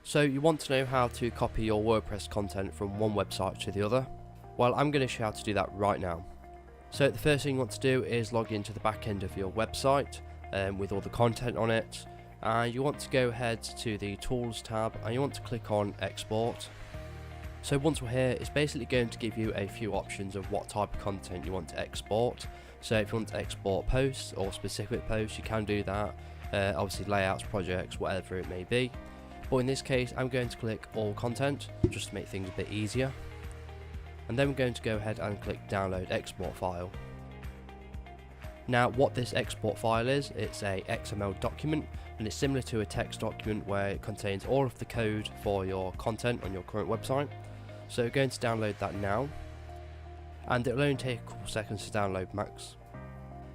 So you want to know how to copy your WordPress content from one website to the other? Well, I'm going to show you how to do that right now. So the first thing you want to do is log into the back end of your website with all the content on it, and you want to go ahead to the Tools tab and you want to click on Export. So once we're here, it's basically going to give you a few options of what type of content you want to export. So if you want to export posts or specific posts, you can do that. Obviously layouts, projects, whatever it may be. But in this case, I'm going to click All Content just to make things a bit easier. And then we're going to go ahead and click Download Export File. Now what this export file is, it's a XML document, and it's similar to a text document where it contains all of the code for your content on your current website. So we're going to download that now, and it'll only take a couple seconds to download max.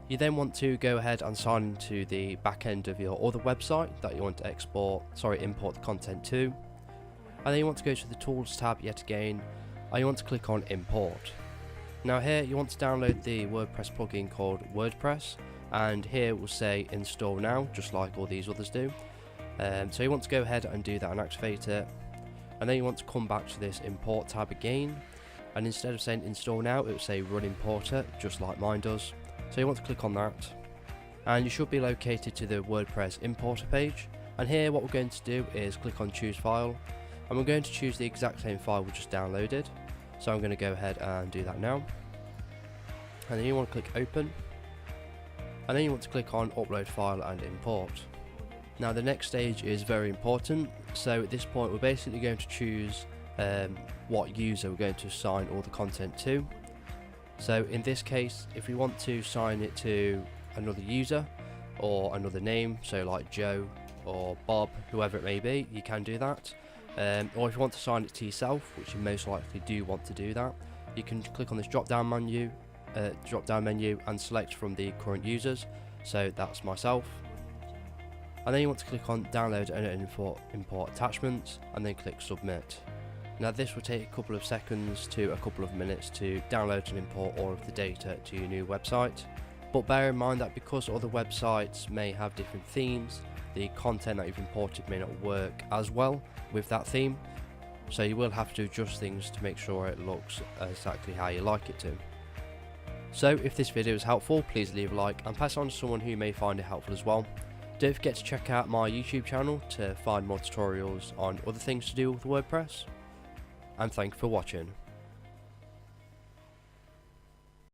You then want to go ahead and sign into the back end of your other website that you want to import the content to. And then you want to go to the Tools tab yet again, and you want to click on Import. Now here you want to download the WordPress plugin called WordPress, and here it will say Install Now, just like all these others do. So you want to go ahead and do that and activate it. And then you want to come back to this Import tab again, and instead of saying Install Now, it will say Run Importer, just like mine does. So you want to click on that, and you should be located to the WordPress importer page. And here what we're going to do is click on Choose File, and we're going to choose the exact same file we just downloaded. So I'm going to go ahead and do that now. And then you want to click Open, and then you want to click on Upload File and Import. Now the next stage is very important. So at this point we're basically going to choose what user we're going to assign all the content to. So in this case, if we want to assign it to another user or another name, so like Joe or Bob, whoever it may be, you can do that. Or if you want to assign it to yourself, which you most likely do want to do that, you can click on this drop down menu and select from the current users. So that's myself. And then you want to click on Download and Import Attachments, and then click Submit. Now this will take a couple of seconds to a couple of minutes to download and import all of the data to your new website. But bear in mind that because other websites may have different themes, the content that you've imported may not work as well with that theme. So you will have to adjust things to make sure it looks exactly how you like it to. So if this video is helpful, please leave a like and pass it on to someone who may find it helpful as well. Don't forget to check out my YouTube channel to find more tutorials on other things to do with WordPress. And thank you for watching.